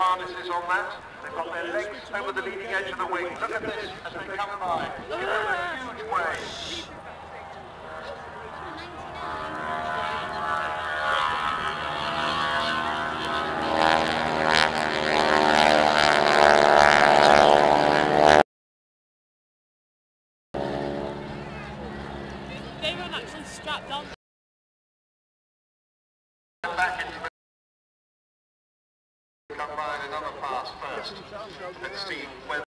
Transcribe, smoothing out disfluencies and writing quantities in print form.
harnesses on that. They've got their legs over the leading edge of the wing. Look at this as they come by. Give them a huge wave. They weren't actually strapped on. Back into the... Come by another pass first. Let's see whether...